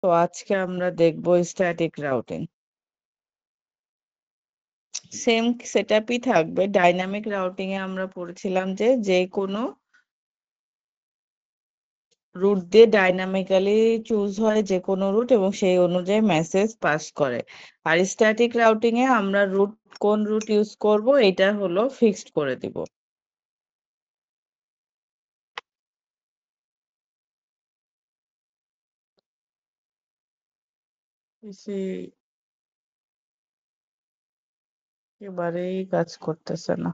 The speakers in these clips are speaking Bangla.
তো আজকে আমরা দেখব স্ট্যাটিক রাউটিং। সেম সেটআপই থাকবে। ডাইনামিক রাউটিং এ আমরা পড়েছিলাম যে যে কোনো রুট দিয়ে ডাইনামিক্যালি চুজ হয় যে কোনো রুট এবং সেই অনুযায়ী মেসেজ পাস করে। আর স্ট্যাটিক রাউটিং এ আমরা কোন রুট ইউজ করব এটা হলো ফিক্সড করে দিব। এবারেই কাজ করতেছে না,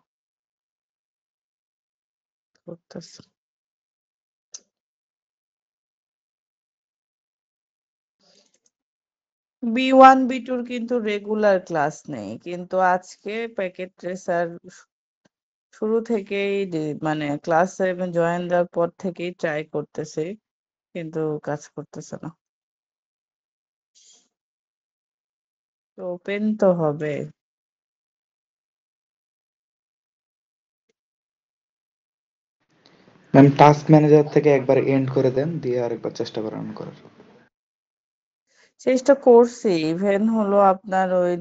করতেছে। B1 B2 কিন্তু রেগুলার ক্লাস নেই, কিন্তু আজকে প্যাকেট ট্রেসার শুরু থেকেই মানে ক্লাস 7 জয়েন দেওয়ার পর থেকেই ট্রাই করতেছে, কিন্তু কাজ করতেছে না। তো ওপেন তো হবে। ম্যাম টাস্ক ম্যানেজার থেকে একবার এন্ড করে দেন, দিয়ে আরেকবার চেষ্টা করেন অন করার। চেষ্টা করছি, ইভেন হলো আপনার ওই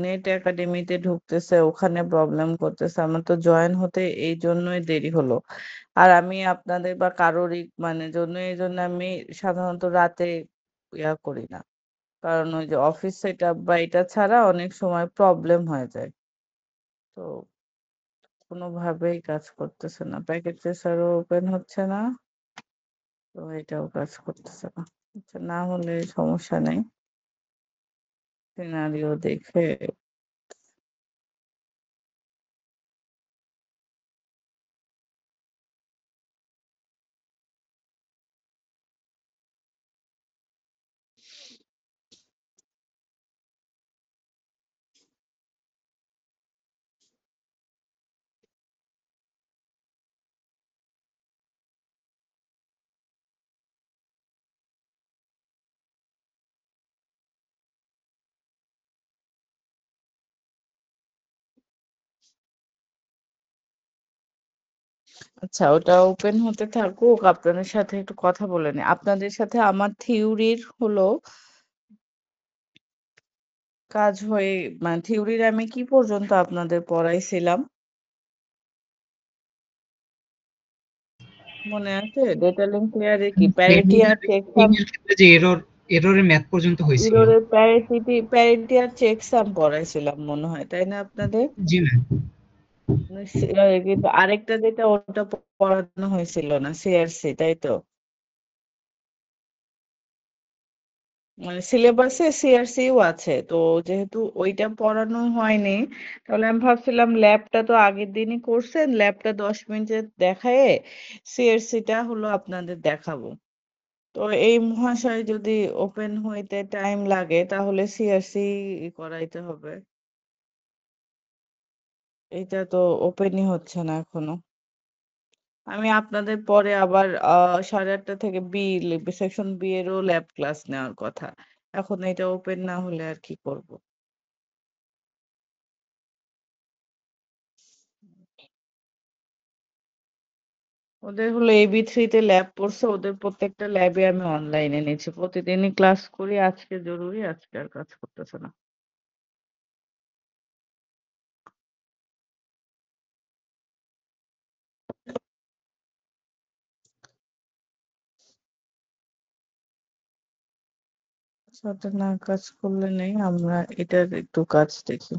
নেট একাডেমিতে ঢুকতেছে, ওখানে প্রবলেম করতেছে। আমার তো জয়েন হতে এই জন্যই দেরি হলো। আর আমি আপনাদের বা কারোরই মানে এই জন্য আমি সাধারণত রাতে করি না, কারণ ওই যে অফিস সেটআপ বা এটা ছাড়া অনেক সময় প্রবলেম হয়ে যায়। তো কোনোভাবেই কাজ করতেছে না, প্যাকেজ ট্রেসারও ওপেন হচ্ছে না, তো এটাও কাজ করতেছে না। আচ্ছা, না হলে সমস্যা নেই, সিনারিও দেখে। আচ্ছা, ওটা ওপেন হতে থাকুক, আপনাদের সাথে একটু কথা বলে নিই। আপনাদের সাথে আমার থিওরির হলো কাজ হয়ে, মানে থিওরির আমি কি পর্যন্ত আপনাদের পড়াইছিলাম মনে আছে? ডেটা লিঙ্ক লেয়ারে কি প্যারিটি আর চেকসাম, এর ক্ষেত্রে যে এররের ম্যাথ পর্যন্ত হয়েছিল। এররের প্যারিটি আর চেকসাম পড়াইছিলাম মনে হয়, তাই না আপনাদের? জি ম্যাম। কিন্তু আরেকটা যেটা ওটা পড়ানো হয়েছিল না, সিআরসি, তাই তো? মানে সিলেবাসে সিআরসিও আছে তো, যেহেতু ওইটা পড়ানো হয়নি, তাহলে আমি ভাবছিলাম ল্যাবটা তো আগের দিনই করছেন, ল্যাবটা 10 মিনিটে দেখায় সিআরসিটা হলো আপনাদের দেখাবো। তো এই মহাশয় যদি ওপেন হইতে টাইম লাগে তাহলে সিআরসি করাইতে হবে। এটা তো ওপেনই হচ্ছে না এখনো। আমি আপনাদের পরে আবার 8:30 থেকে সেকশন বি এরও ল্যাব ক্লাস নেওয়ার কথা। এখন এটা ওপেন না হলে আর কি করব? ওদের হলো AB3 তে ল্যাব পড়ছে, ওদের প্রত্যেকটা ল্যাবে আমি অনলাইনে নিচ্ছি, প্রতিদিনই ক্লাস করি। আজকে জরুরি, আজকে আর কাজ করতেছে না। সাথে না কাজ করলে নেই, আমরা এটার একটু কাজ দেখি।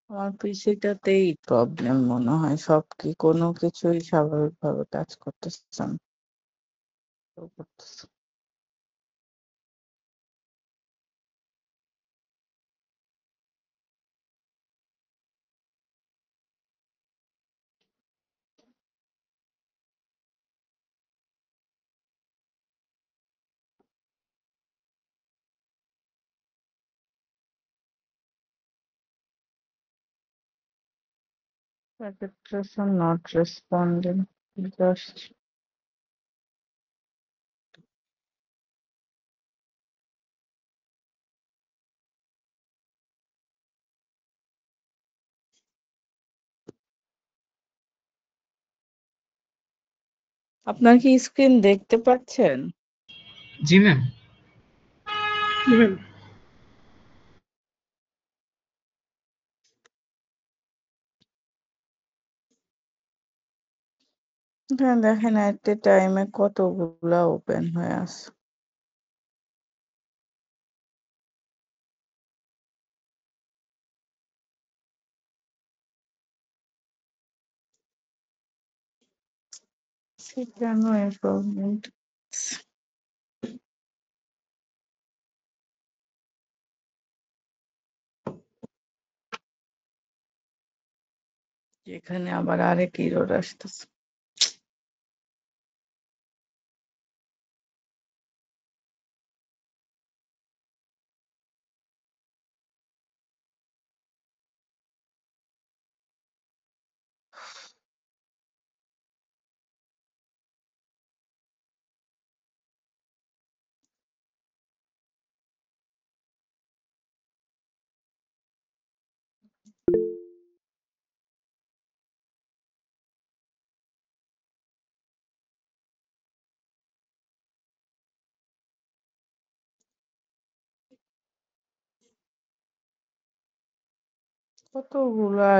আমার পিসিটাতেই প্রবলেম মনে হয়, কোনো কিছুই স্বাভাবিকভাবে কাজ করতেছে না। তো করতেছে। Registration not responding. Just আপনার কি স্ক্রিন দেখতে পাচ্ছেন? জি ম্যাম। হ্যাঁ দেখেন এট এ টাইমে কতগুলা ওপেন হয়ে আছে। কেন এই প্রবলেম? এখানে আবার আরেক এরর আসতেছে। কতগুলা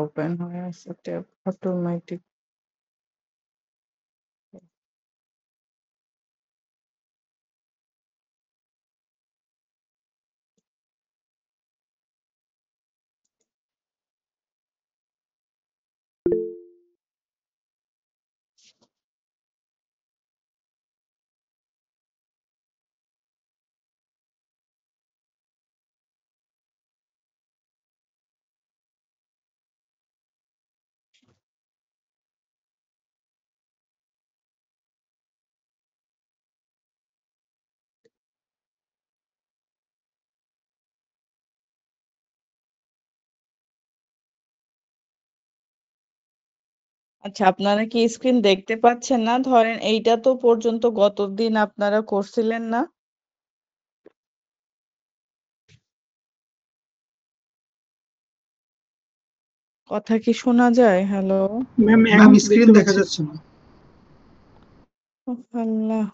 ওপেন হয়ে আছে ট্যাব অটোমেটিক। আচ্ছা আপনারা কি স্ক্রিন দেখতে পাচ্ছেন না? ধরেন এইটা তো পর্যন্ত গতদিন আপনারা করছিলেন না? কথা কি শোনা যায়? হ্যালো? ম্যাম স্ক্রিন দেখা যাচ্ছে না। ওহ আল্লাহ!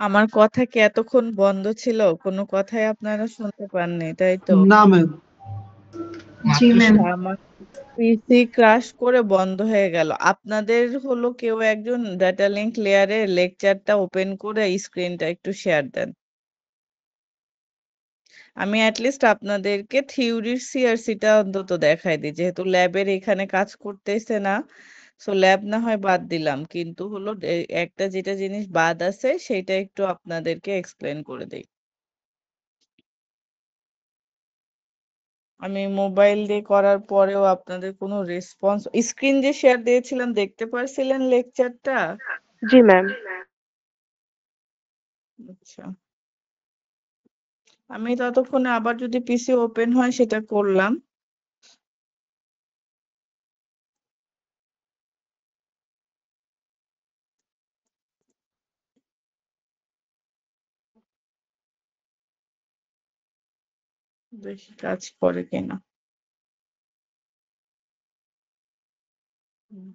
আমার কথা কি এতক্ষণ বন্ধ ছিল? কোনো কথাই আপনারা শুনতে পাননি, তাই তো? না ম্যাম। জি মাত্র ম্যাম। আমার পিসি ক্রাশ করে বন্ধ হয়ে গেল। আপনাদের হলো কেউ একজন ডাটা লিঙ্ক লেয়ারে লেকচারটা ওপেন করে স্ক্রিনটা একটু শেয়ার দেন। আমি অ্যাটলিস্ট আপনাদেরকে থিওরির সিআরসিটা অন্তত দেখাই দিই, যেহেতু ল্যাবের এখানে কাজ করতেছে না। সো ল্যাব না হয় বাদ দিলাম, কিন্তু হলো একটা যেটা জিনিস বাদ আছে সেটা একটু আপনাদেরকে এক্সপ্লেন করে দিই। আমি মোবাইল দিয়ে করার পরেও আপনাদের কোনো রেসপন্স, স্ক্রিন যে শেয়ার দিয়েছিলাম দেখতে পারছিলেন লেকচারটা? জি ম্যাম। আচ্ছা, আমি ততক্ষণে আবার যদি পিসি ওপেন হয় সেটা করলাম। দেখি কাজ করে কিনা। হুম।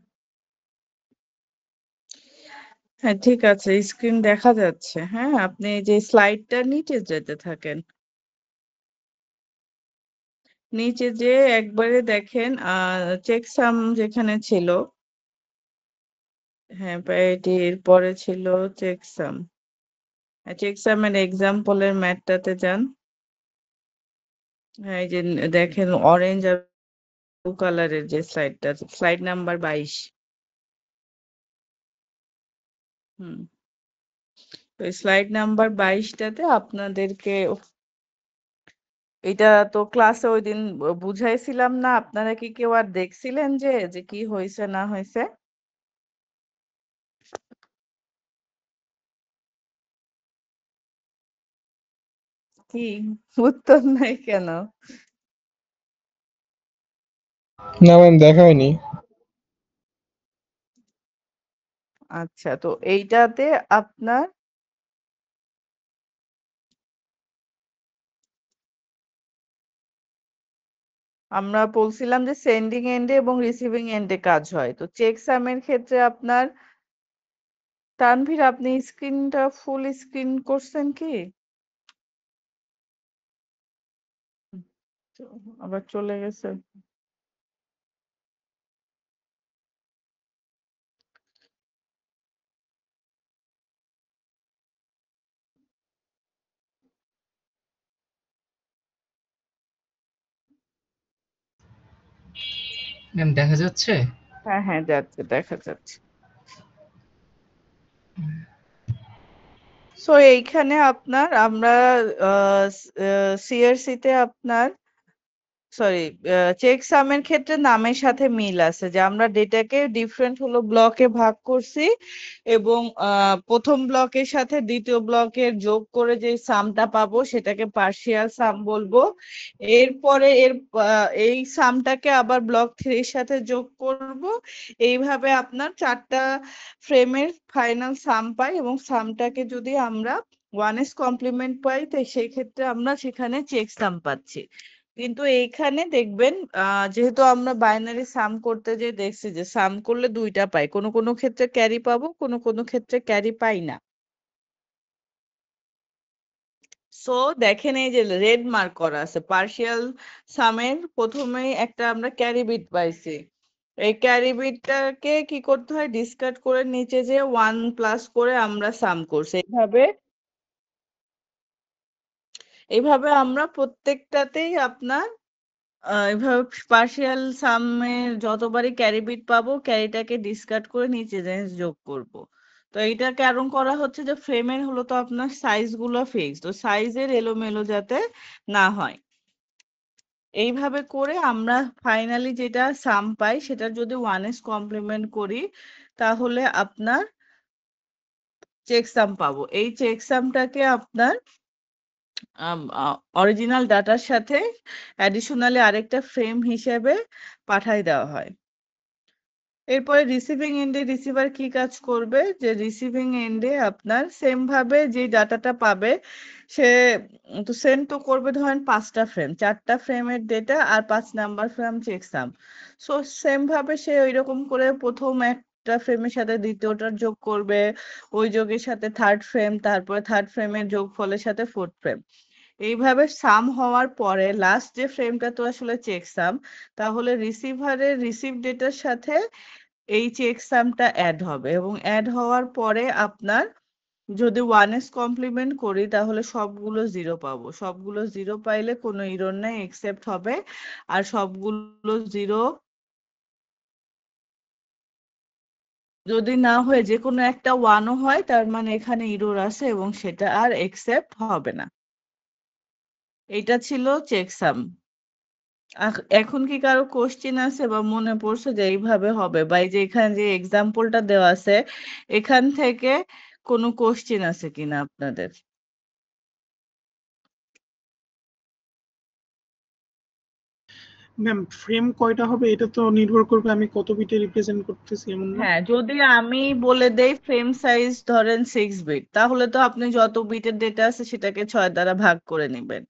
হ্যাঁ ঠিক আছে, স্ক্রিন দেখা যাচ্ছে। হ্যাঁ, আপনি এই যে স্লাইডটা নিচে যেতে থাকেন, নিচে যে একবারে দেখেন চেক সাম যেখানে ছিল, হ্যাঁ প্যারিটির পরে ছিল চেক সাম। চেক সামের এক্সাম্পলের ম্যাথটাতে যান। হ্যাঁ এই যে দেখেন অরেঞ্জ আর ব্লু কালারের যে স্লাইডটা, স্লাইড নাম্বার 22। হুম, তো স্লাইড নাম্বার 22টাতে আপনাদেরকে, এটা তো ক্লাসে ওই দিন বুঝাইছিলাম না? আপনারা কি কেউ আর দেখছিলেন যে যে কি হয়েছে না হয়েছে? কি উত্তর নাই কেন? না ম্যাম দেখা হয়নি। আচ্ছা, তো এইটাতে আপনার আমরা বলছিলাম যে সেন্ডিং এন্ডে এবং রিসিভিং এন্ডে কাজ হয়। তো চেক সামের ক্ষেত্রে আপনার, তানভীর আপনি স্ক্রিনটা ফুল স্ক্রিন করছেন কি? তো আবার চলে গেছে। ম্যাম দেখা যাচ্ছে? হ্যাঁ হ্যাঁ যাচ্ছে, দেখা যাচ্ছে। সো এইখানে আপনার আমরা সিআরসি তে আপনার, সরি, চেক সামের ক্ষেত্রে নামের সাথে মিল আছে, যে আমরা ডেটাকে ডিফারেন্ট হলো ব্লকে ভাগ করছি এবং প্রথম ব্লকের সাথে দ্বিতীয় ব্লকের যোগ করে যে সামটা পাবো সেটাকে পার্শিয়াল সাম বলবো। এরপরে এই সামটাকে আবার ব্লক 3 এর সাথে যোগ করব। এইভাবে আপনার 4টা ফ্রেমের ফাইনাল সাম পাই, এবং সামটাকে যদি আমরা 1s কমপ্লিমেন্ট পাই তো সেই ক্ষেত্রে আমরা সেখানে চেক সাম পাচ্ছি। কিন্তু এইখানে দেখবেন যেহেতু আমরা বাইনারি সাম করতে যে দেখছি যে সাম করলে 2টা পাই, কোনো কোনো ক্ষেত্রে ক্যারি পাবো, কোনো কোনো ক্ষেত্রে ক্যারি পাই না। সো দেখেন এই যে রেড মার্ক করা আছে পার্শিয়াল সামের প্রথমেই একটা আমরা ক্যারি বিট পাইছি। এই ক্যারি বিটটাকে কি করতে হয়, ডিসকার্ড করে নিচে যে 1 প্লাস করে আমরা সাম করছি। এইভাবে আমরা প্রত্যেকটাতেই আপনার এভাবে পার্শিয়াল সামের যতবারই ক্যারি বিট পাবো ক্যারিটাকে ডিসকার্ড করে নিচে জিনিস যোগ করব। তো এইটা কারণ করা হচ্ছে যে ফ্রেমের হলো তো আপনার সাইজ গুলো ফিক্স, তো সাইজের এলোমেলো যাতে না হয়। এইভাবে করে আমরা ফাইনালি যেটা সাম পাই সেটা যদি 1s কমপ্লিমেন্ট করি তাহলে আপনার চেক সাম পাবো। এই চেক সামটাকে আপনার অরিজিনাল ডাটার সাথে অ্যাডিশনালি আরেকটা ফ্রেম হিসেবে পাঠাই দেওয়া হয়। এরপরে রিসিভিং এন্ডে রিসিভার কি কাজ করবে, যে রিসিভিং এন্ডে আপনার সেম ভাবে যে ডাটাটা পাবে সে তো সেন্ড তো করবে, ধরেন 5টা ফ্রেম, 4টা ফ্রেমের ডেটা আর 5 number frame checksum. So same ভাবে সে ওইরকম করে প্রথম ফার্স্টটা ফ্রেমের সাথে দ্বিতীয়টার যোগ করবে, ওই যোগের সাথে থার্ড ফ্রেম, তারপরে থার্ড ফ্রেমের যোগফলের সাথে ফোর্থ ফ্রেম। এইভাবে সাম হওয়ার পরে লাস্ট যে ফ্রেমটা তো আসলে চেক সাম, তাহলে রিসিভারের রিসিভ ডেটার সাথে এই চেক সামটা অ্যাড হবে, এবং অ্যাড হওয়ার পরে আপনার যদি 1s কমপ্লিমেন্ট করি তাহলে সবগুলো জিরো পাবো। সবগুলো জিরো পাইলে কোনো ইরর নাই, একসেপ্ট হবে। আর সবগুলো জিরো যদি না হয়ে যে কোনো একটা 1ও হয়, তার মানে এখানে ইরর আছে এবং সেটা আর একসেপ্ট হবে না। এটা ছিল চেকসাম। এখন কি কারো কোশ্চেন আছে বা মনে পড়ছে যে এইভাবে হবে, বা এই যে এখানে যে এক্সাম্পলটা দেওয়া আছে এখান থেকে কোনো কোশ্চেন আছে কিনা আপনাদের? ম্যাম ফ্রেম কয়টা হবে এটা তো নির্ভর করবে আমি কত বিটে রিপ্রেজেন্ট করতেছি, এমন না? হ্যাঁ, যদি আমি বলে দেই ফ্রেম সাইজ ধরেন 6 বিট, তাহলে তো আপনি যত বিটের ডেটা আছে সেটাকে 6 দ্বারা ভাগ করে নেবেন।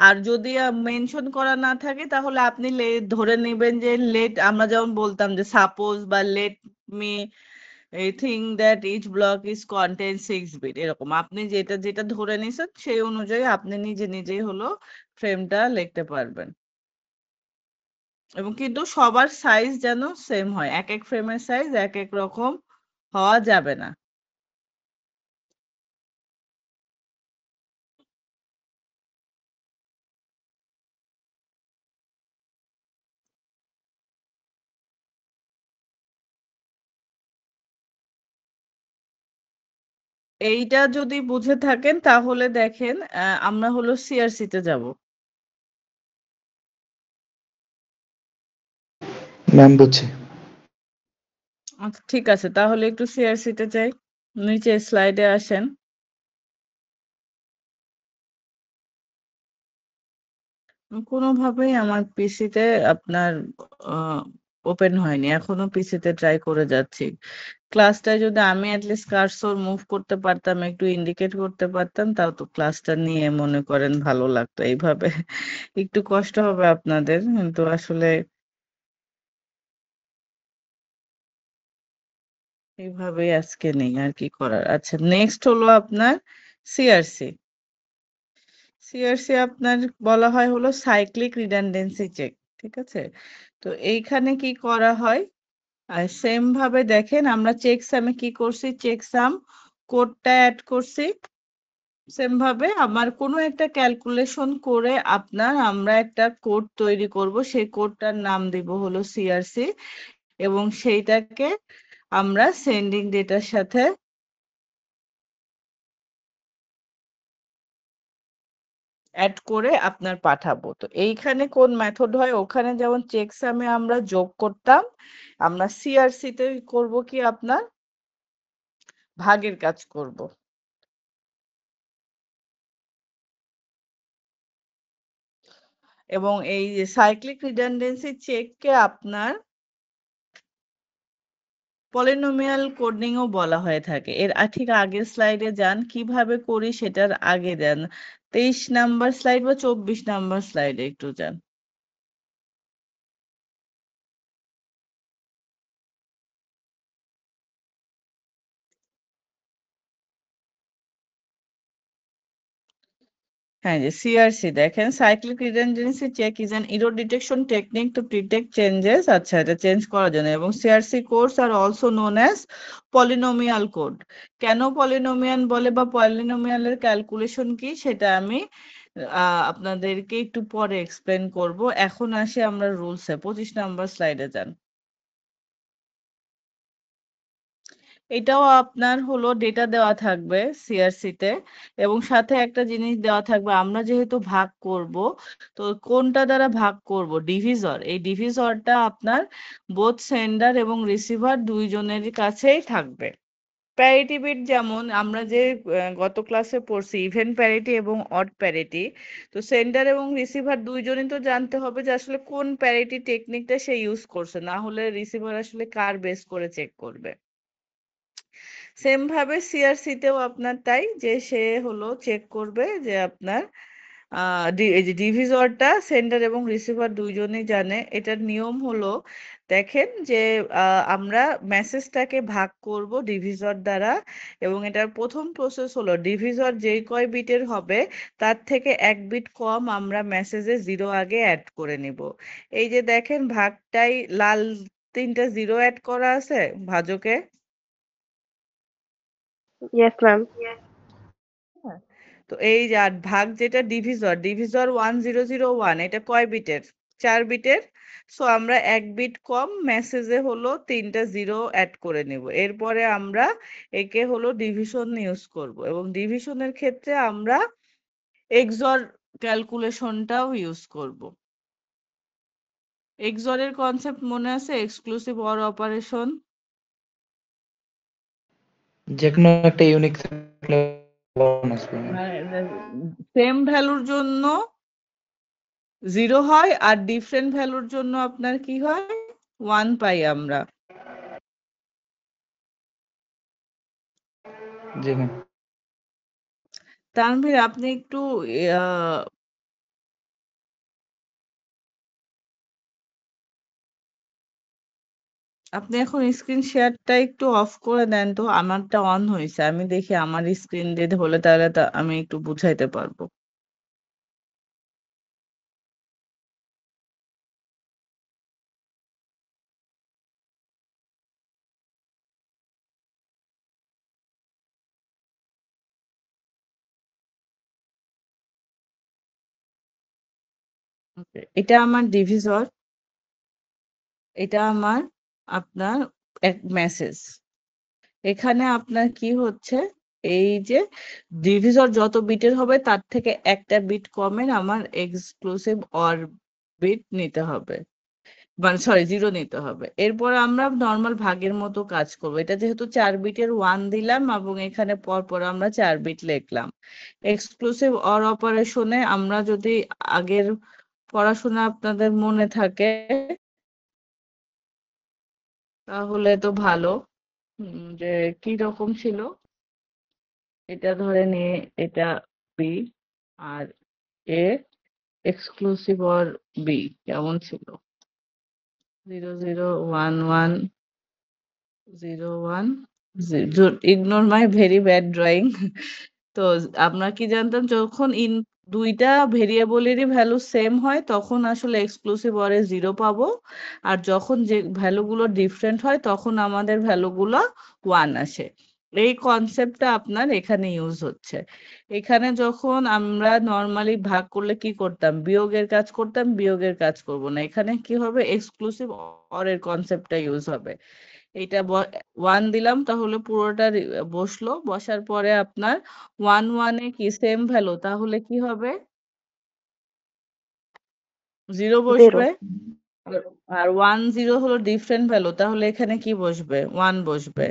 আর যদি মেনশন করা না থাকে তাহলে আপনি ধরে নেবেন যে লেট, আমরা যেমন বলতাম যে সাপোজ বা let me think that each block is content 6 bit, এরকম আপনি যেটা যেটা ধরে নিছেন সেই অনুযায়ী আপনি নিজে নিজেই হলো ফ্রেমটা লিখতে পারবেন। এবং কিন্তু সবার সাইজ যেন সেম হয়, এক এক ফ্রেমের সাইজ এক এক রকম হওয়া যাবে না। এইটা যদি বুঝে থাকেন তাহলে দেখেন আমরা হলো সিআরসি তে যাব। ম্যাম বুঝছি। আচ্ছা ঠিক আছে, তাহলে একটু সিআরসি তে যাই, নিচে স্লাইডে আসেন। কোনোভাবেই আমার পিসিতে আপনার ওপেন হয়নি, এখনো পিসিতে ট্রাই করে যাচ্ছি। ক্লাসটা যদি আমি অ্যাটলিস্ট কার্সর মুভ করতে পারতাম, একটু ইন্ডিকেট করতে পারতাম, তাও তো ক্লাসটা নিয়ে মনে করেন ভালো লাগতো। এইভাবে একটু কষ্ট হবে আপনাদের, কিন্তু আসলে এইভাবেই আজকে নেই, আর কি করার। আচ্ছা, নেক্সট হলো আপনার সিআরসি। সিআরসি আপনার বলা হয় হলো সাইক্লিক রিডান্ডেন্সি চেক, ঠিক আছে? তো এইখানে কি করা হয়, আর সেম ভাবে দেখেন আমরা চেকসামে কি করছি, চেকসাম কোডটা অ্যাড করছি। সেম ভাবে আমার কোনো একটা ক্যালকুলেশন করে আপনার আমরা একটা কোড তৈরি করব, সেই কোডটার নাম দিব হলো সিআরসি, এবং সেইটাকে আমরা সেন্ডিং ডেটার সাথে অ্যাড করে আপনার পাঠাবো। তো এইখানে কোন মেথড হয়, ওখানে যেমন চেকসামে আমরা যোগ করতাম, আমরা সিআরসি তে করব কি আপনার ভাগের কাজ করব। এবং এই সাইক্লিক রিডান্ডেন্সি চেককে আপনার পলিনোমিয়াল কোডিংও বলা হয়ে থাকে। এর ঠিক আগের স্লাইডে যান, কিভাবে করি সেটার আগে দেন, 23 নাম্বার স্লাইড বা 24 নাম্বার স্লাইডে একটু যান। হ্যাঁ, যে সিআরসি দেখেন, cyclic redundancy check is an error detection technique to detect changes. আচ্ছা, এটা চেঞ্জ করার জন্য। এবং CRC codes are also known as polynomial code. কেন পলিনোমিয়াল বলে বা পলিনোমিয়ালের ক্যালকুলেশন কি সেটা আমি আপনাদেরকে একটু পরে এক্সপ্লেন করব। এখন আসি আমরা রুলসে, 25 নাম্বার স্লাইডে যান। এটাও আপনার হলো ডেটা দেওয়া থাকবে সিআরসি তে, এবং সাথে একটা জিনিস দেওয়া থাকবে, আমরা যেহেতু ভাগ করব, তো কোনটা দ্বারা ভাগ করব, ডিভিজর। এই ডিভিজরটা আপনার বোথ সেন্ডার এবং রিসিভার দুইজনের কাছেই থাকবে। প্যারিটি বিট যেমন আমরা যে গত ক্লাসে পড়ছি ইভেন প্যারিটি এবং অড প্যারিটি, তো সেন্ডার এবং রিসিভার দুইজনই তো জানতে হবে যে আসলে কোন প্যারিটি টেকনিকটা সে ইউজ করছে, না হলে রিসিভার আসলে কার বেস করে চেক করবে। সেম ভাবে সিআরসি তেও আপনার তাই, যে সে হলো চেক করবে যে আপনার এই যে ডিভিজরটা সেন্ডার এবং রিসিভার দুইজনেই জানে। এটার নিয়ম হলো, দেখেন যে আমরা মেসেজটাকে ভাগ করব ডিভিজর দ্বারা, এবং এটার প্রথম প্রসেস হলো ডিভিজর যেই কয় বিটের হবে তার থেকে 1 বিট কম আমরা মেসেজে 0 আগে অ্যাড করে নিব। এই যে দেখেন ভাগটাই লাল 3টা 0 অ্যাড করা আছে ভাজকে। Yes ma'am. হ্যাঁ। তো এই যে আর ভাগ যেটা ডিভিজর, ডিভিজর 1001, এটা কয় বিটের? 4 বিটের। সো আমরা 1 বিট কম মেসেজে হলো 3টা 0 অ্যাড করে নিব। এরপরে আমরা একে হলো ডিভিশন ইউজ করব, এবং ডিভিশনের ক্ষেত্রে আমরা এক্সঅর ক্যালকুলেশনটাও ইউজ করব। এক্সঅরের কনসেপ্ট মনে আছে? Exclusive or operation. যে কোনো একটা ইউনিক থাকলে আসবে না। সেম ভ্যালুর জন্য 0 হয়, আর ডিফারেন্ট ভ্যালুর জন্য আপনার কি হয়? 1 পাই আমরা। জি ম্যাম। তানভীর, আপনি একটু আহ, আপনি এখন স্ক্রিন শেয়ারটা একটু অফ করে দেন তো। আমারটা অন হয়েছে, আমি দেখি আমার স্ক্রিন দিয়ে হলে তাহলে আমি একটু বুঝাইতে পারবো। Okay, এটা আমার ডিভিজর, এটা আমার আপনার এক মেসেজ। এখানে আপনার কি হচ্ছে, এই যে ডিভিজর যত বিটের হবে তার থেকে একটা বিট কমের আমার এক্সক্লুসিভ অর বিট নিতে হবে, মানে সরি 0 নিতে হবে। এরপর আমরা নর্মাল ভাগের মতো কাজ করব। এটা যেহেতু 4 বিটের 1 দিলাম এবং এখানে পর আমরা 4 বিট লিখলাম। এক্সক্লুসিভ অর অপারেশনে আমরা যদি আগের পড়াশোনা আপনাদের মনে থাকে তাহলে তো ভালো। যে কি রকম ছিল, এটা ধরে নিয়ে এটা বি আর এ এক্সক্লুসিভ অর বি কেমন ছিল? 0011 01 ignore my very bad drawing. তো আমরা কি জানতাম, যখন দুইটা ভেরিয়েবলেরই ভ্যালু সেম হয় তখন আসলে এক্সক্লুসিভ অরে 0 পাবো, আর যখন যে ভ্যালুগুলো ডিফারেন্ট হয় তখন আমাদের ভ্যালুগুলো 1 আসে। এই কনসেপ্টটা আপনার এখানে ইউজ হচ্ছে। এখানে যখন আমরা নর্মালি ভাগ করলে কি করতাম, বিয়োগের কাজ করতাম, বিয়োগের কাজ করব না। এখানে কি হবে, এক্সক্লুসিভ অরের কনসেপ্টটা ইউজ হবে। এটা 1 দিলাম তাহলে পুরোটা বসলো, বসার পরে আপনার 1 কি সেম ভ্যালু, তাহলে কি হবে? 0 0। বসবে। আর 10 হলো ডিফারেন্ট ভ্যালু, তাহলে এখানে কি বসবে? 1 বসবে।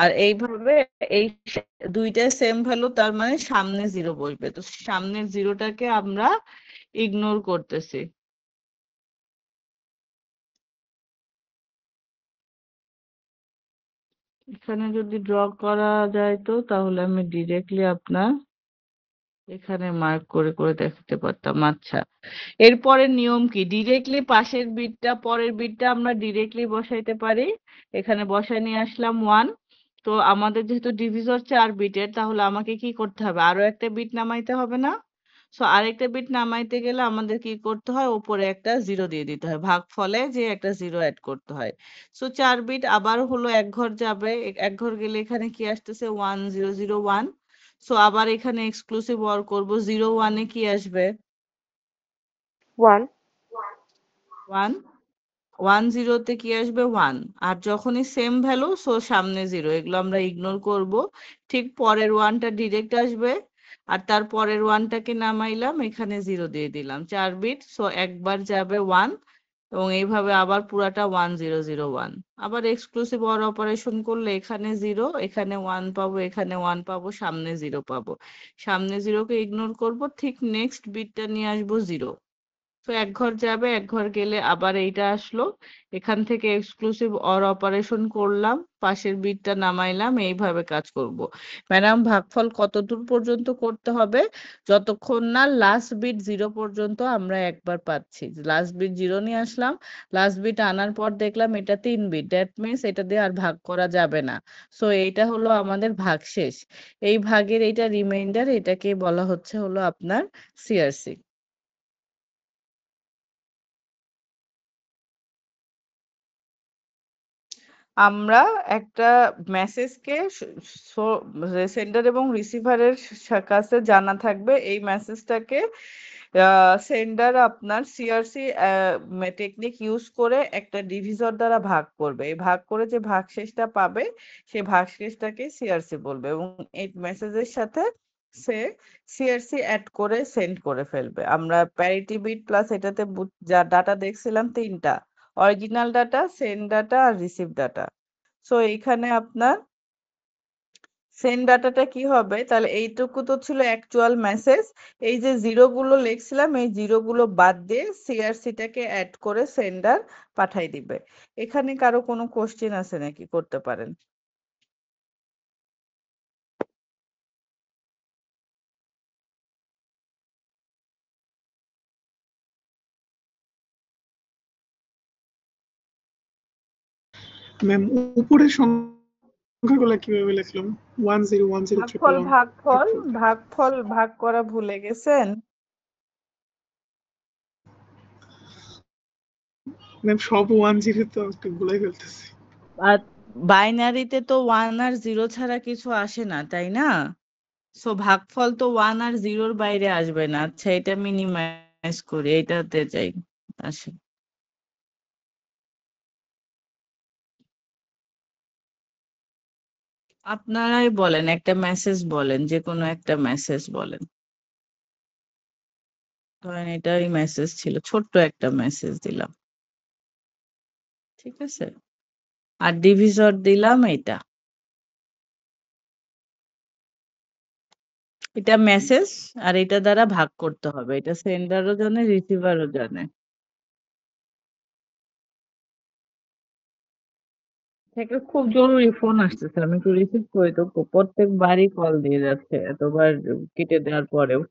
আর এইভাবে এই দুইটা সেম ভ্যালু, তার মানে সামনে 0 বসবে। তো সামনের 0টাকে আমরা ইগনোর করতেছি। এখানে যদি ড্র করা যায় তো তাহলে আমি ডিরেক্টলি আপনার এখানে মার্ক করে দেখতে পারতাম। আচ্ছা, এরপরের নিয়ম কি? ডিরেক্টলি পাশের বিটটা পরের বিটটা আমরা ডিরেক্টলি বসাইতে পারি। এখানে বসায় নিয়ে আসলাম 1। তো আমাদের যেহেতু ডিভিজর 4 বিটের, তাহলে আমাকে কি করতে হবে? আরো একটা বিট নামাইতে হবে না? সো আরেকটা বিট নামাইতে গেলে আমাদের কি করতে হয়, উপরে একটা 0 দিয়ে দিতে হয়, ভাগফলে যে একটা 0 অ্যাড করতে হয়। সো 4 বিট আবার হলো এক ঘর যাবে, এক ঘর গেলে এখানে কি আসতেছে? 1001। সো আবার এখানে এক্সক্লুসিভ অর করব, 01 এ কি আসবে? 1। 1। 10 তে কি আসবে? 1। আর যখনই সেম ভ্যালু, সো সামনে 0, এগুলো আমরা ইগনোর করব। ঠিক পরের 1টা ডিরেক্ট আসবে, আর তার পরের 1টাকে নামাইলাম, এখানে 0 দিয়ে দিলাম। 4 বিট, সো একবার যাবে 1, এবং এইভাবে আবার পুরাটা 1001। আবার এক্সক্লুসিভ অর অপারেশন করলে এখানে 0, এখানে 1 পাবো, এখানে 1 পাবো, সামনে 0 পাবো। সামনে 0কে ইগনোর করব, ঠিক নেক্সট বিটটা নিয়ে আসবো 0। তো এক ঘর যাবে, এক ঘর গেলে আবার এইটা আসলো, এখান থেকে এক্সক্লুসিভ অর অপারেশন করলাম, পাশের বিটটা নামাইলাম, এইভাবে কাজ করব। ম্যাডাম ভাগফল কতদূর পর্যন্ত করতে হবে? যতক্ষণ না লাস্ট বিট 0 পর্যন্ত আমরা একবার পাচ্ছি। লাস্ট বিট 0 নিয়ে আসলাম, লাস্ট বিট আনার পর দেখলাম এটা 3 বিট, দ্যাট মিনস এটা দিয়ে আর ভাগ করা যাবে না। সো এইটা হলো আমাদের ভাগশেষ। এই ভাগের এইটা রিমাইন্ডার, এটাকে বলা হচ্ছে হলো আপনার সিআরসি। আমরা একটা মেসেজকে সেন্ডার এবং রিসিভারের কাছে জানা থাকবে, এই মেসেজটাকে সেন্ডার আপনার সিআরসি টেকনিক ইউজ করে একটা ডিভিজর দ্বারা ভাগ করবে। এই ভাগ করে যে ভাগশেষটা পাবে সেই ভাগশেষটাকে সিআরসি বলবে, এবং এই মেসেজের সাথে সে সিআরসি অ্যাড করে সেন্ড করে ফেলবে। আমরা প্যারিটি বিট প্লাস এটাতে যা ডাটা দেখছিলাম 3টা, অরিজিনাল ডাটা, সেন্ড ডাটা আর রিসিভ ডাটা। সো এইখানে আপনার সেন্ড ডাটাটা কি হবে, তাহলে এইটুকু তো ছিল অ্যাকচুয়াল মেসেজ, এই যে জিরো গুলো লিখছিলাম এই জিরো গুলো বাদ দিয়ে সিআরসিটাকে অ্যাড করে সেন্ডার পাঠাই দিবে। এখানে কারো কোনো কোশ্চেন আছে নাকি? করতে পারেন। ম্যাম উপরের সংখ্যাগুলো কিভাবে লিখলাম? 1010 ভাগফল ভাগফল ভাগফল ভাগ করা ভুলে গেছেন? ম্যাম সব 10 তো একটু ভুলে ফেলতেছি। আর বাইনারিতে তো 1 আর 0 ছাড়া কিছু আসে না, তাই না? সো ভাগফল তো 1 আর 0-র বাইরে আসবে না। আচ্ছা এটা মিনিমাইজ করি, এটাতে যাই, আসে। আপনারাই বলেন, একটা মেসেজ বলেন, যে কোনো একটা মেসেজ বলেন। ধরেন এটাই মেসেজ ছিল, ছোট্ট একটা মেসেজ দিলাম, ঠিক আছে? আর ডিভিজর দিলাম এটা। এটা মেসেজ, আর এটা দ্বারা ভাগ করতে হবে, এটা সেন্ডারও জানে রিসিভারও জানে। থেকে খুব জরুরি ফোন আসতেছে, আমি একটু রিসিভ করি তো, প্রত্যেকবারই কল দিয়ে যাচ্ছে এতবার কেটে দেওয়ার পরেও।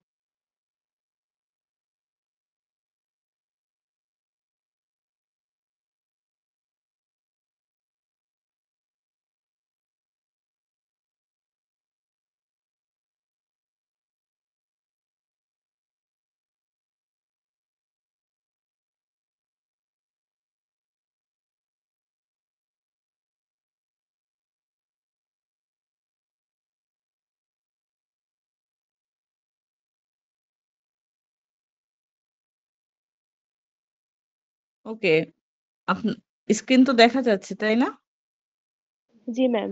ওকে, আপনার স্ক্রিন তো দেখা যাচ্ছে তাই না? জি ম্যাম।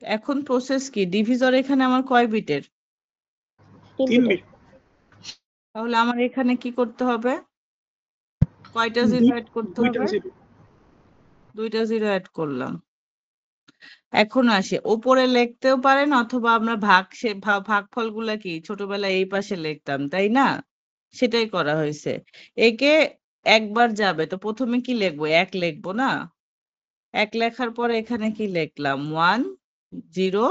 এখন প্রসেস কি? ডিভিজর এখানে আমার কয় বিটের? 3 বিট। তাহলে আমার এখানে কি করতে হবে? কয়টা জিরো অ্যাড করতে দুইটা হবে? 0। 2টা জিরো অ্যাড করলাম। এখন আসে, উপরে লিখতেও পারেন অথবা আমরা ভাগফলগুলা কি ছোটবেলায় এই পাশে লিখতাম, তাই না? সেটাই করা হয়েছে। একে একবার যাবে তো প্রথমে কি লিখবো? 1 লিখবো না? 1 লেখার পরে এখানে কি লিখলাম? 1 0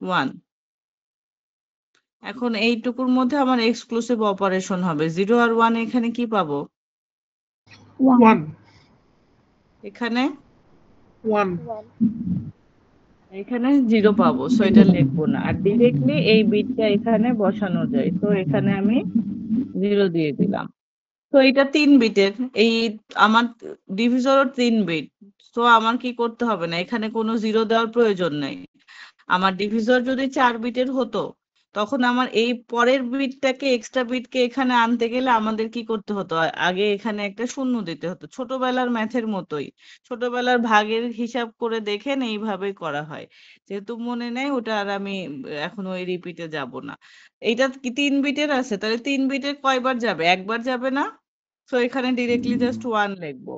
1। এখন এইটুকুর মধ্যে আমার এক্সক্লুসিভ অপারেশন হবে। 0 আর 1 এখানে কি পাবো? 1 এখানে 1 এখানে 0 পাবো, সো এটা লিখবো না। আর ডিরেক্টলি এই বিটটা এখানে বসানো যায়, তো এখানে আমি 0 দিয়ে দিলাম। তো এটা 3 বিটের, এই আমার ডিভিজরও 3 বিট। তো আমার কি করতে হবে না, এখানে কোনো 0 দেওয়ার প্রয়োজন নেই। আমার ডিভিজর যদি 4 বিটের হতো, তখন আমার এই পরের বিটটাকে, এক্সট্রা বিটকে এখানে আনতে গেলে আমাদের কি করতে হতো? আগে এখানে একটা শূন্য দিতে হতো, ছোটবেলার ম্যাথের মতোই। ছোটবেলার ভাগের হিসাব করে দেখেন, এইভাবেই করা হয়। যেহেতু মনে নেই ওটা, আর আমি এখন ওই রিপিটে যাব না। এইটা কি 3 বিটের আছে, তাহলে 3 বিটের কয়বার যাবে? একবার যাবে না? তো এখানে ডিরেক্টলি জাস্ট 1 লিখবো।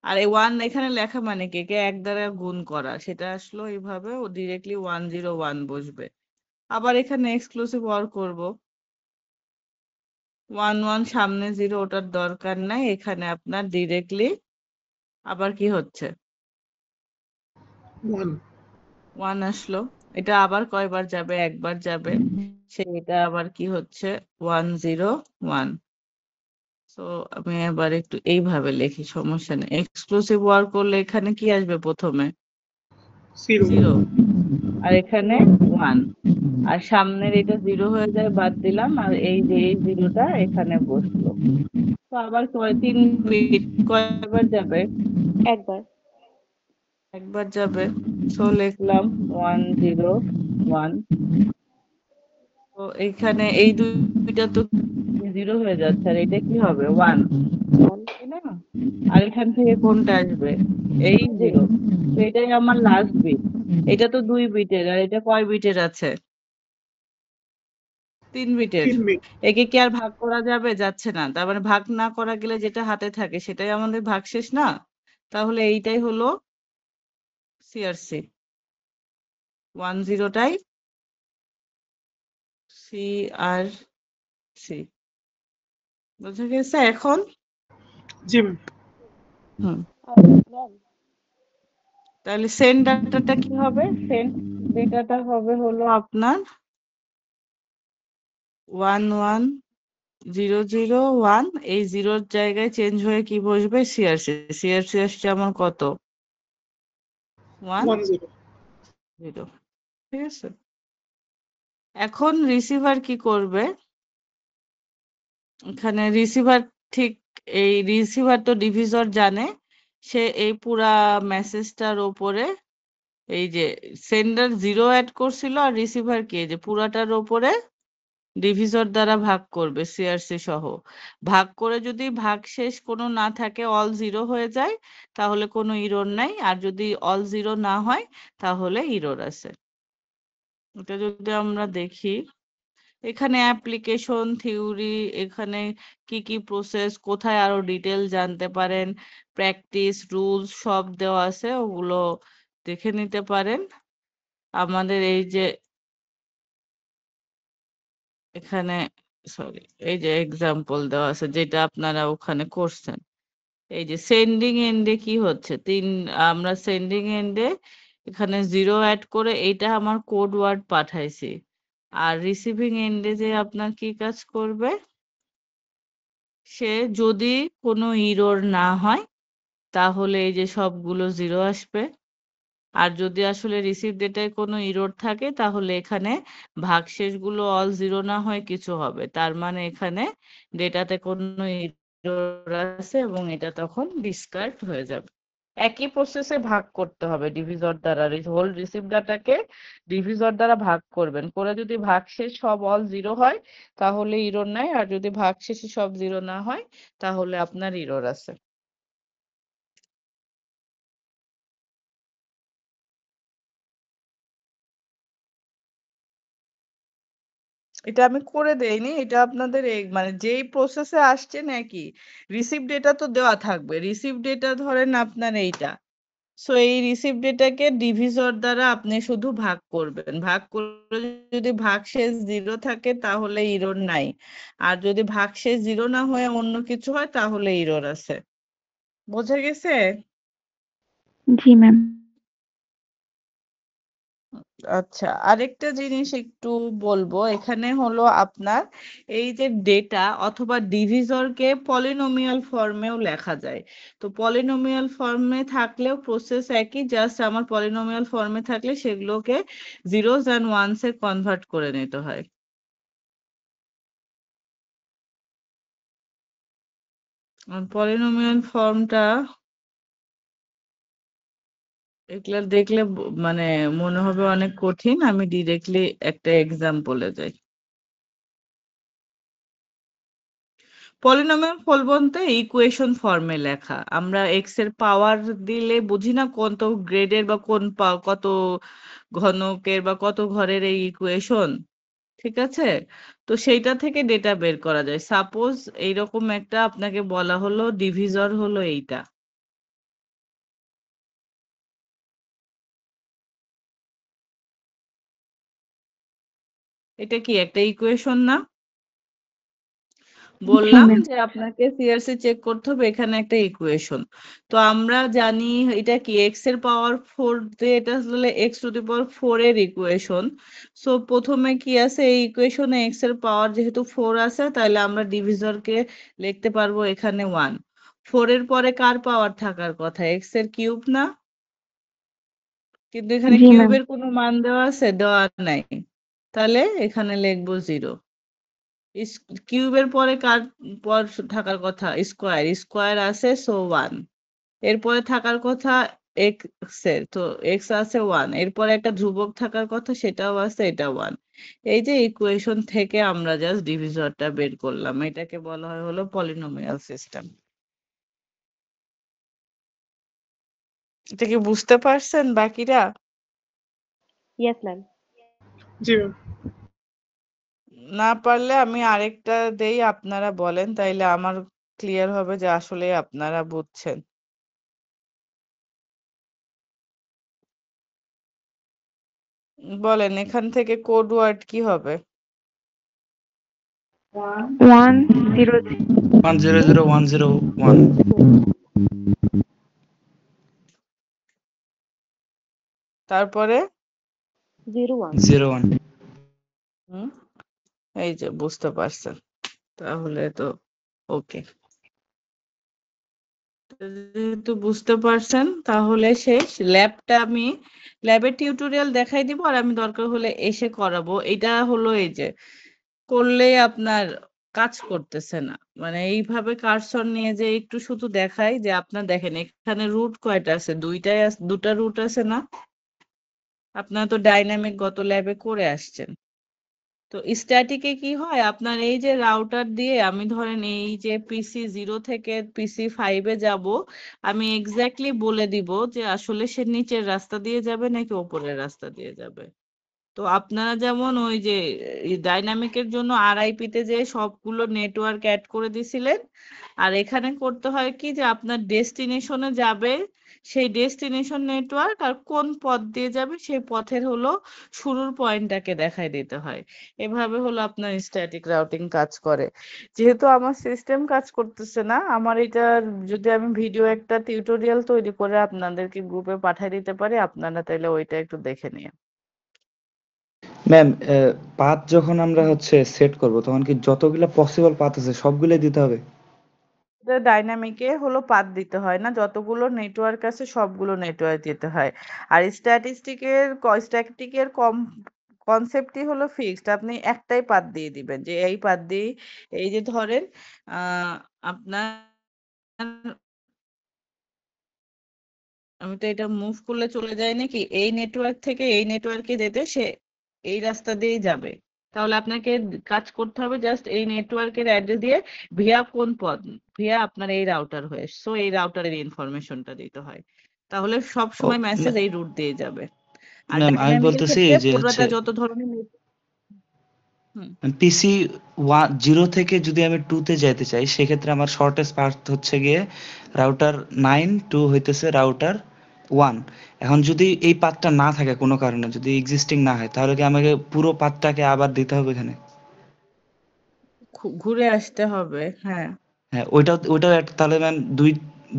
আর এই 1 এখানে লেখা মানে কি, কে 1 দ্বারা গুণ করা, সেটা আসলো এইভাবে, ও ডিরেক্টলি 101 বসবে। আবার এখানে এক্সক্লুসিভ অর করব। 1 1 সামনে 0, ওটার দরকার নাই। এখানে আপনার ডিরেক্টলি আবার কি হচ্ছে, 1 1 আসলো। এটা আবার কয়বার যাবে, একবার যাবে। সেটা আবার কি হচ্ছে, 1 0 1। তো আমি এবার একটু এইভাবে লিখি, সমস্যা নেই। এক্সক্লুসিভ ওয়ার করলে এখানে কি আসবে প্রথমে, 0 0, আর এখানে 1, আর সামনের এটা 0 হয়ে যায়, বাদ দিলাম, আর এই যে এই 0টা এখানে বসলো। তো আবার 3 বিট কয়বার যাবে, একবার। একবার যাবে। তো লিখলাম 1 0 1। তো এখানে এই দুইটা তো 0 হয়ে যাচ্ছে, আর এটা কি হবে, 1, 1 তাই না? আর এখান থেকে কোনটা আসবে, এই 0। 0 তো এটাই আমার লাস্ট বিট। এটা তো 2 বিটের, আর এটা কয় বিটের আছে, 3 বিটের। 3 বিট। একে কি আর ভাগ করা যাবে, যাচ্ছে না। তার মানে ভাগ না করা গেলে যেটা হাতে থাকে সেটাই আমাদের ভাগশেষ না। তাহলে এইটাই হলো সিআরসি, 1 0টাই সিআরসি। বুঝা গেছে এখন? জি ম্যাম। হুম। ম্যাম। তাহলে সেন্ড ডাটাটা কি হবে, সেন্ড ডেটাটা হবে হলো আপনার 1 1 0 0 1। এই 0-র জায়গায় চেঞ্জ হয়ে কি বসবে, সিআরসি। সিআরসি আসছে আমার কত, 1 1 0 0। ঠিক আছে। এখন রিসিভার কি করবে, এখানে রিসিভার ঠিক, এই রিসিভার তো ডিভিজর জানে, সে এই পুরা মেসেজটার ওপরে এই যে সেন্ডার 0 অ্যাড করছিল, আর রিসিভার কি এই যে পুরাটার ওপরে ডিভিজর দ্বারা ভাগ করবে, সিআরসি সহ। ভাগ করে যদি ভাগশেষ কোনো না থাকে, অল 0 হয়ে যায়, তাহলে কোনো ইরর নাই। আর যদি অল 0 না হয় তাহলে ইরর আছে। এটা যদি আমরা দেখি, এখানে অ্যাপ্লিকেশন থিওরি, এখানে কি কি প্রসেস, কোথায় আরো ডিটেল জানতে পারেন, প্র্যাকটিস রুলস সব দেওয়া আছে, ওগুলো দেখে নিতে পারেন। আমাদের এই যে এখানে, সরি, এই যে এক্সাম্পল দেওয়া আছে যেটা আপনারা ওখানে করছেন। এই যে সেন্ডিং এন্ডে কি হচ্ছে, আমরা সেন্ডিং এন্ডে এখানে 0 অ্যাড করে এইটা আমার কোড ওয়ার্ড পাঠাইছি। আর রিসিভিং এন্ডে যে আপনার কি কাজ করবে, সে যদি কোনো ইরর না হয় তাহলে এই যে সবগুলো 0 আসবে। আর যদি আসলে রিসিভ ডেটায় কোনো ইরর থাকে তাহলে এখানে ভাগশেষগুলো অল 0 না হয় কিছু হবে। তার মানে এখানে ডেটাতে কোনো ইরর আছে এবং এটা তখন ডিসকার্ড হয়ে যাবে। একই প্রসেসে ভাগ করতে হবে ডিভিজর দ্বারা, হোল রিসিভ ডাটাকে ডিভিজর দ্বারা ভাগ করবেন, করে যদি ভাগশেষ সব অল 0 হয় তাহলে ইরর নাই, আর যদি ভাগশেষে সব 0 না হয় তাহলে আপনার ইরর আছে। এটা আমি করে দেইনি, এটা আপনাদের মানে যেই প্রসেসে আসছে নাকি, রিসিভ ডেটা তো দেওয়া থাকবে। রিসিভ ডেটা ধরেন আপনার এইটা, সো এই রিসিভ ডেটাকে ডিভিজর দ্বারা আপনি শুধু ভাগ করবেন। ভাগ করে যদি ভাগশেষ 0 থাকে তাহলে ইরর নাই, আর যদি ভাগশেষ 0 না হয়ে অন্য কিছু হয় তাহলে ইরর আছে। বোঝা গেছে? জি ম্যাম। আচ্ছা, আরেকটা জিনিস একটু বলবো, এখানে হলো আপনার এই যে ডেটা অথবা ডিভিজরকে পলিনোমিয়াল ফর্মেও লেখা যায়। তো পলিনোমিয়াল ফর্মে থাকলেও প্রসেস একই, জাস্ট আমার পলিনোমিয়াল ফর্মে থাকলে সেগুলোকে জিরোস অ্যান্ড ওয়ানস এ কনভার্ট করে নিতে হয়। পলিনোমিয়াল ফর্মটা এগুলা দেখলে মানে মনে হবে অনেক কঠিন, আমি ডিরেক্টলি একটা এক্সাম্পলে যাই। পলিনোমিয়াল ফল বলতে ইকুয়েশন ফর্মে লেখা। আমরা এক্স এর পাওয়ার দিলে বুঝি না কত গ্রেডের বা কোন কত ঘনকের বা কত ঘরের এই ইকুয়েশন, ঠিক আছে? তো সেইটা থেকে ডেটা বের করা যায়। সাপোজ এইরকম একটা আপনাকে বলা হলো ডিভিজর হলো এইটা, এটা কি একটা ইকুয়েশন না? বললাম ma'am. যে আপনাকে সিআরসি চেক করতে হবে, এখানে একটা ইকুয়েশন। তো আমরা জানি এটা কি এক্স এর পাওয়ার 4 দিয়ে, এটা আসলে এক্স টু দি পাওয়ার 4 এর ইকুয়েশন। সো প্রথমে কি আছে, এই ইকুয়েশনে এক্স এর পাওয়ার যেহেতু 4 আছে, তাহলে আমরা ডিভিজরকে লিখতে পারবো এখানে 1। 4 এর পরে কার পাওয়ার থাকার কথা, এক্স এর কিউব না? কিন্তু এখানে জি ম্যাম। কিউবের কোনো মান দেওয়া আছে? দেওয়া নাই। তাহলে এখানে লিখবো 0। কিউবের পরে কার পর থাকার কথা, স্কোয়ার, স্কোয়ার আছে সো 1। এরপরে থাকার কথা এক্স এর, তো এক্স আছে 1। এরপরে একটা ধ্রুবক থাকার কথা, সেটাও আছে, এটা 1। এই যে ইকুয়েশন থেকে আমরা জাস্ট ডিভিজরটা বের করলাম, এটাকে বলা হয় হলো পলিনোমিয়াল সিস্টেম। এটা কি বুঝতে পারছেন বাকিরা? Yes ma'am. জি ম্যাম। না পারলে আমি আরেকটা দেই, আপনারা বলেন, তাইলে আমার ক্লিয়ার হবে যে আসলে আপনারা বুঝছেন। বলেন এখান থেকে কোড ওয়ার্ড কি হবে? 1 0 100 101 তারপরে 0 1. 01 হুম, এই যে বুঝতে পারছেন, তাহলে তো ওকে। যেহেতু বুঝতে পারছেন তাহলে শেষ। ল্যাবটা আমি ল্যাবের টিউটোরিয়াল দেখাই দিব, আর আমি দরকার হলে এসে করাবো। এটা হলো এই যে করলে আপনার কাজ করতেছে না, মানে এইভাবে কার্সর নিয়ে যে একটু শুধু দেখাই যে আপনার দেখেন এখানে রুট কয়টা আছে, দুটা রুট আছে না? আপনারা তো ডাইনামিক গত ল্যাবে করে আসছেন। তো স্ট্যাটিকে কি হয়, আপনার এই যে রাউটার দিয়ে আমি ধরেন এই যে পিসি 0 থেকে পিসি 5-এ যাব, আমি এক্স্যাক্টলি বলে দিব যে আসলে সে নিচের রাস্তা দিয়ে যাবে নাকি ওপরের রাস্তা দিয়ে যাবে। তো আপনারা যেমন ওই যে ডাইনামিকের জন্য আরআইপি তে যে সবগুলো নেটওয়ার্ক অ্যাড করে দিছিলেন, আর এখানে করতে হয় কি যে আপনার ডেস্টিনেশনে যাবে সেই ডেস্টিনেশন নেটওয়ার্ক, আর কোন পথ দিয়ে যাবে সেই পথের হলো শুরুর পয়েন্টটাকে দেখাই দিতে হয়। এভাবে হলো আপনার স্ট্যাটিক রাউটিং কাজ করে। যেহেতু আমার সিস্টেম কাজ করতেছে না, আমার এটা যদি আমি ভিডিও একটা টিউটোরিয়াল তৈরি করে আপনাদেরকে গ্রুপে পাঠিয়ে দিতে পারি, আপনারা তাইলে ওইটা একটু দেখে নিন। ম্যাম, পাথ যখন আমরা হচ্ছে সেট করব তখন কি যতগুলা পসিবল পাথ আছে সবগুলাই দিতে হবে? ডাইনামিকে হলো পাথ দিতে হয় না, যতগুলো নেটওয়ার্ক আছে সবগুলো নেটওয়ার্ক দিতে হয়। আর স্ট্যাটিকের কনসেপ্টই হলো ফিক্সড, আপনি একটাই পাথ দিয়ে দিবেন যে এই পাথ দিয়ে, এই যে ধরেন আপনার, আমি তো এটা মুভ করলে চলে যায় নাকি, এই নেটওয়ার্ক থেকে এই নেটওয়ার্কে যেতে সে এই রাস্তা দিয়েই যাবে। তাহলে আপনাকে কাজ করতে হবে জাস্ট এই নেটওয়ার্কের অ্যাড্রেস দিয়ে ভিয়া কোন পথ, ভিয়া আপনার এই রাউটার হয়ে, সো এই রাউটারের ইনফরমেশনটা দিতে হয়। তাহলে সব ও সময় মেসেজ এই রুট দিয়ে যাবে। আর ম্যাম, আমি ডাইনামিকের বলতেছি ক্ষেত্রে যে হচ্ছে পুরোটা যত ধরনের হুম, পিসি 0 থেকে যদি আমি 2 তে যাইতে চাই, সেক্ষেত্রে আমার শর্টেস্ট পাথ হচ্ছে গিয়ে রাউটার 9 টু হইতেছে রাউটার 1। এখন যদি এই পাথটা না থাকে কোনো কারণে, যদি এক্সিস্টিং না হয়, তাহলে কি আমাকে পুরো পাথটাকে আবার দিতে হবে এখানে? ঘুরে আসতে হবে, হ্যাঁ। হ্যাঁ, ওইটাও তাহলে ম্যাম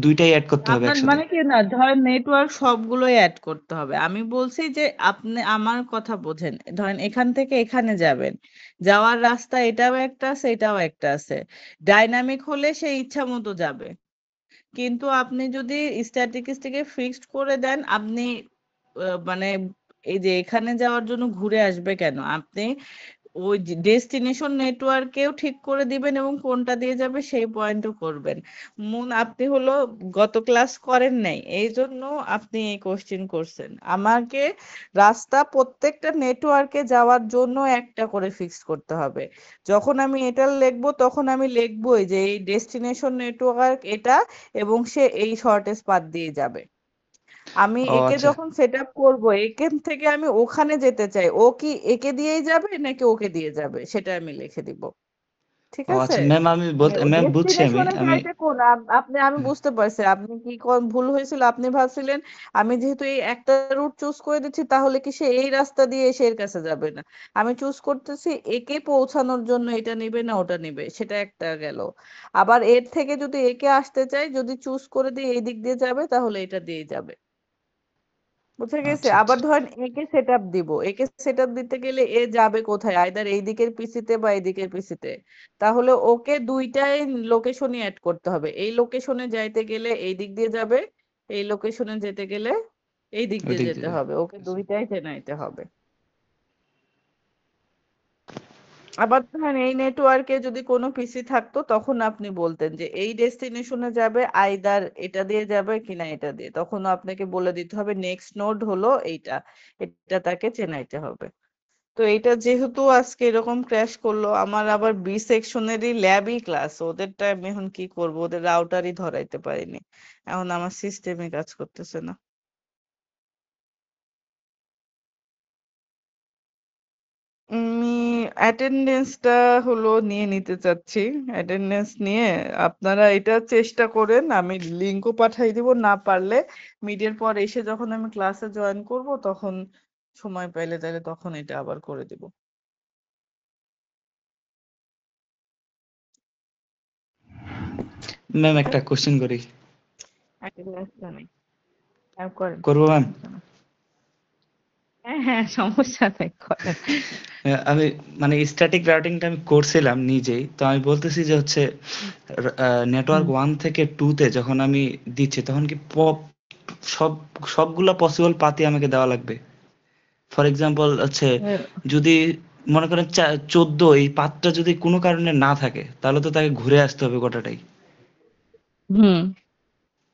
দুইটাই অ্যাড করতে হবে আপনার একসাথে। মানে কি না, ধরেন নেটওয়ার্ক সবগুলোই অ্যাড করতে হবে। আমি বলছি যে আপনি আমার কথা বোঝেন, ধরেন এখান থেকে এখানে যাবেন, যাওয়ার রাস্তা এটাও একটা আছে এটাও একটা আছে। ডাইনামিক হলে সে ইচ্ছা মতো যাবে, কিন্তু আপনি যদি স্ট্যাটিস্টিকে ফিক্সড করে দেন, আপনি মানে এই যে এখানে যাওয়ার জন্য ঘুরে আসবে কেন, আপনি ওই ডেস্টিনেশন নেটওয়ার্কেও ঠিক করে দিবেন এবং কোনটা দিয়ে যাবে সেই পয়েন্টও করবেন। আপনি হলো গত ক্লাস করেন নাই, এই জন্য আপনি এই কোশ্চেন করছেন আমাকে। রাস্তা প্রত্যেকটা নেটওয়ার্কে যাওয়ার জন্য একটা করে ফিক্স করতে হবে। যখন আমি এটা লিখবো তখন আমি লিখবোই যে এই ডেস্টিনেশন নেটওয়ার্ক এটা, এবং সে এই শর্টেস্ট পাথ দিয়ে যাবে। আমি ও একে আচ্ছা। যখন সেট আপ করবো, এখান থেকে আমি ওখানে যেতে চাই, ও কি একে দিয়েই যাবে নাকি ওকে দিয়ে যাবে সেটা আমি লিখে দিব। ঠিক ও আছে? আচ্ছা ম্যাম, আমি বলতে ম্যাম বুঝছি, আমি ডেস্টিনেশনে আমি যাইতে কোন আমি হুম, বুঝতে পারছি আপনি কি ভুল হয়েছিল। আপনি ভাবছিলেন আমি যেহেতু এই একটা রুট চুজ করে দিচ্ছি তাহলে কি সে এই রাস্তা দিয়ে এসে এর কাছে যাবে না। আমি চুজ করতেছি একে পৌঁছানোর জন্য এটা নিবে না ওটা নিবে, সেটা একটা গেল। আবার এর থেকে যদি একে আসতে চাই, যদি চুজ করে দিই এই দিক দিয়ে যাবে তাহলে এটা দিয়ে যাবে। বুঝে গেছে? আচ্ছা আবার আচ্ছা ধরেন একে সেট আপ দিব, একে সেট আপ দিতে গেলে এ যাবে কোথায়, আইদার এই দিকের পিসিতে বা এই দিকের পিসিতে। তাহলে ওকে দুইটাই লোকেশনই অ্যাড করতে হবে। এই লোকেশনে যাইতে গেলে এই দিক দিয়ে যাবে, এই লোকেশনে যেতে গেলে এই দিক ওই দিয়ে দিক যেতে দিয়ে হবে, ওকে যাবে। দুইটাই চেনাইতে হবে। আবার ধরেন এই নেটওয়ার্কে যদি কোনো পিসি থাকতো তখন আপনি বলতেন যে এই ডেস্টিনেশনে যাবে, আইদার এটা দিয়ে যাবে কিনা এটা দিয়ে, তখন আপনাকে বলে দিতে হবে নেক্সট নোড হলো এইটা, এটা তাকে চেনাইতে হবে। তো এইটা যেহেতু আজকে এরকম ক্র্যাশ করলো, আমার আবার বি সেকশনেরই ল্যাবই ক্লাস, ওদেরটা আমি এখন কি করব, ওদের রাউটারই ধরাইতে পারিনি, এখন আমার সিস্টেমে কাজ করতেছে না। আমি অ্যাটেন্ডেন্সটা হলো নিয়ে নিতে চাচ্ছি। অ্যাটেন্ডেন্স নিয়ে আপনারা এটা চেষ্টা করেন, আমি লিঙ্কও পাঠাই দিব, না পারলে মিডের পর এসে যখন আমি ক্লাসে জয়েন করব তখন সময় পাইলে তাহলে তখন এটা আবার করে দিব। ম্যাম একটা কোশ্চেন করি, অ্যাটেন্ডেন্সটা নেই, করেন, করবো ম্যাম? সমস্যা নেই। হ্যাঁ হ্যাঁ, সমস্যা নেই, করেন। আমি মানে স্ট্যাটিক রাউটিংটা আমি করছিলাম নিজেই, তো আমি বলতেছি যে হচ্ছে নেটওয়ার্ক হুম। 1 থেকে 2 তে যখন আমি দিচ্ছি তখন কি সব সবগুলা পসিবল পাতি আমাকে দেওয়া লাগবে? ফর এক্সাম্পল হচ্ছে যদি মনে করেন 14 এই পাতটা যদি কোনো কারণে না থাকে তাহলে তো তাকে ঘুরে আসতে হবে গোটাটাই। হুম।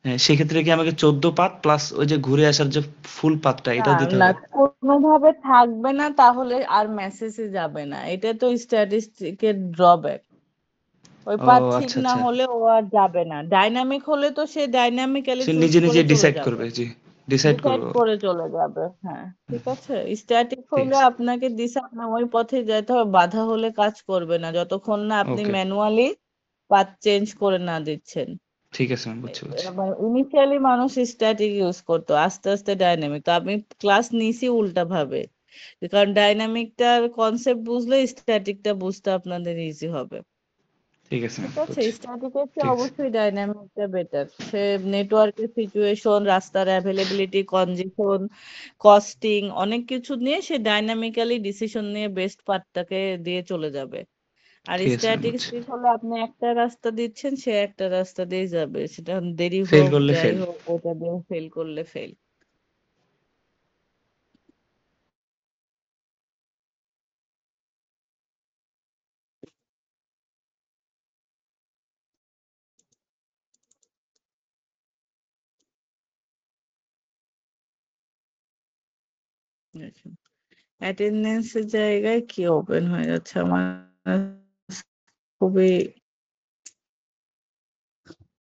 হ্যাঁ, সেক্ষেত্রে কি আমাকে 14 পাত প্লাস ওই যে ঘুরে আসার যে ফুল পাতটা না এটাও দিতে না, হবে? কোনোভাবে থাকবে না, তাহলে আর মেসেজে যাবে না, এটা তো স্ট্যাটিস্টিকের ড্রব্যাক। ওই ও পাথ ঠিক আচ্ছা না আচ্ছা, হলে ও আর যাবে না। ডাইনামিক হলে তো সে ডাইনামিক্যালি সে চুজ নিজে করে নিজে চলে ডিসাইড যাবে, করবে, জি ডিসাইড ডিসাইড করবো। করে চলে যাবে। হ্যাঁ, ঠিক আছে। স্ট্যাটিক ঠিক হলে আছে, আপনাকে দিছে, আপনার ওই পথে যেতে হবে, বাধা হলে কাজ করবে না যতক্ষণ না আপনি ওকে, ম্যানুয়ালি পাথ চেঞ্জ করে না দিচ্ছেন। ঠিক আছে ম্যাম, বুঝছি বুঝছি। ইনিশিয়ালি মানুষ স্ট্যাটিক ইউজ করতো, আস্তে আস্তে ডাইনামিক। তো আমি ক্লাস নিছি উল্টা ভাবে, কারণ ডাইনামিকটার কনসেপ্ট বুঝলে স্ট্যাটিকটা বুঝতে আপনাদের ইজি হবে। ঠিক আছে ঠিক ম্যাম, আছে, বুঝছি। স্ট্যাটিকের চেয়ে ঠিক আছে, অবশ্যই ডাইনামিকটা বেটার। সে নেটওয়ার্কের সিচুয়েশন, রাস্তার অ্যাভেলেবিলিটি, কনজেশন, কস্টিং, অনেক কিছু নিয়ে সে ডাইনামিক্যালি ডিসিশন নিয়ে বেস্ট পার্টটাকে দিয়ে চলে যাবে। আর ঠিক আছে ম্যাম, স্ট্যাটিক বুঝছি। স্পিচ হলে আপনি একটা রাস্তা দিচ্ছেন, সে একটা রাস্তা দিয়ে যাবে, সেটা দেরি ফেল হোক করলে যাই ফেল। হোক, ওটা দিয়ে ফেল করলে ফেল। অ্যাটেন্ডেন্সের জায়গায় কি ওপেন হয়ে যাচ্ছে আমার, খুবই